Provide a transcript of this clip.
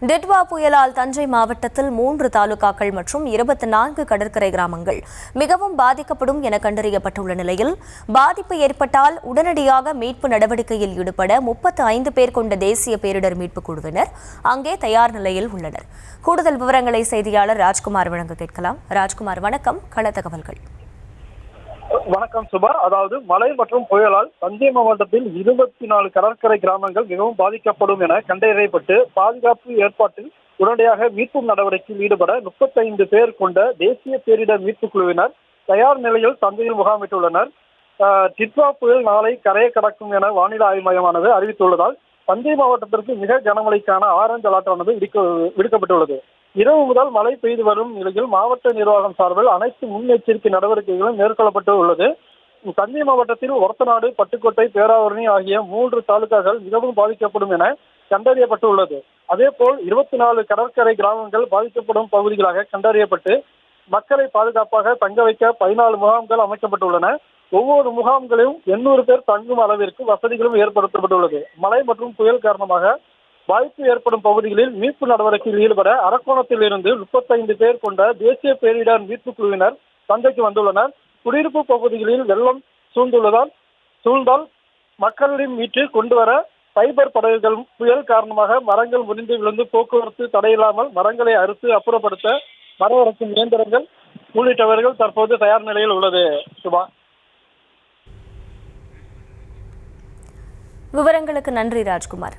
டிட்வா புயலால் தஞ்சை மாவட்டத்தில் 3 தாலுகாக்கள் மற்றும் 24 கடற்கரை கிராமங்கள் மிகவும் பாதிக்கப்படும் என கண்டறியப்பட்டுள்ள நிலையில், பாதிப்பு ஏற்பட்டால் உடனடியாக மீட்பு நடவடிக்கையில் ஈடுபட 35 பேர் கொண்ட தேசிய பேரிடர் மீட்புக் குழுவினர் அங்கே தயார் நிலையில் உள்ளனர். கூடுதல் விவரங்களை செய்தியாளர் ராஜ்குமார் வழங்க கேட்கலாம். ராஜ்குமார், வணக்கம். கள தகவல்கள். வணக்கம் சுபா. அதாவது மழை மற்றும் புயலால் தஞ்சை மாவட்டத்தில் 24 கடற்கரை கிராமங்கள் மிகவும் பாதிக்கப்படும் என கண்டறியப்பட்டு பாதுகாப்பு ஏற்பாட்டில் உடனடியாக மீட்பு நடவடிக்கையில் ஈடுபட 35 பேர் கொண்ட தேசிய பேரிடர் மீட்புக் குழுவினர் தயார் நிலையில் தஞ்சையில் முகாமிட்டுள்ளனர். டிட்வா புயல் நாளை கரையை கடக்கும் என வானிலை ஆய்வு மையமானது அறிவித்துள்ளதால் தஞ்சை மாவட்டத்திற்கு மிக கனமழைக்கான ஆரஞ்சு அலர்ட்டானது விடுக்கப்பட்டுள்ளது. இரவு முதல் மழை பெய்து வரும் நிலையில் மாவட்ட நிர்வாகம் சார்பில் அனைத்து முன்னெச்சரிக்கை நடவடிக்கைகளும் மேற்கொள்ளப்பட்டு உள்ளது. தஞ்சை மாவட்டத்தில் ஒரத்தநாடு, பட்டுக்கோட்டை, பேராவூரணி ஆகிய 3 தாலுகாக்கள் மிகவும் பாதிக்கப்படும் என கண்டறியப்பட்டுள்ளது. அதேபோல் 24 கடற்கரை கிராமங்கள் பாதிக்கப்படும் பகுதிகளாக கண்டறியப்பட்டு மக்களை பாதுகாப்பாக தங்க வைக்க 14 முகாம்கள் அமைக்கப்பட்டுள்ளன. ஒவ்வொரு முகாம்களிலும் 800 பேர் தங்கும் அளவிற்கு வசதிகளும் ஏற்படுத்தப்பட்டுள்ளது. மழை மற்றும் புயல் காரணமாக பாதிப்பு ஏற்படும் பகுதிகளில் மீட்பு நடவடிக்கையில் ஈடுபட அரக்கோணத்தில் இருந்து 35 பேர் கொண்ட தேசிய பேரிடர் மீட்புக் குழுவினர் தஞ்சைக்கு வந்துள்ளனர். குடியிருப்பு பகுதிகளில் வெள்ளம் சூழ்ந்தால் மக்களிடம் மீட்டு கொண்டு வர ஃபைபர் படகுகள், புயல் காரணமாக மரங்கள் முறிந்து விழுந்து போக்குவரத்து தடையில்லாமல் மரங்களை அறுத்து அப்புறப்படுத்த மர அறுக்கும் இயந்திரங்கள் உள்ளிட்டவர்கள் தற்போது தயார் நிலையில் உள்ளது. சுபா, விவரங்களுக்கு நன்றி ராஜ்குமார்.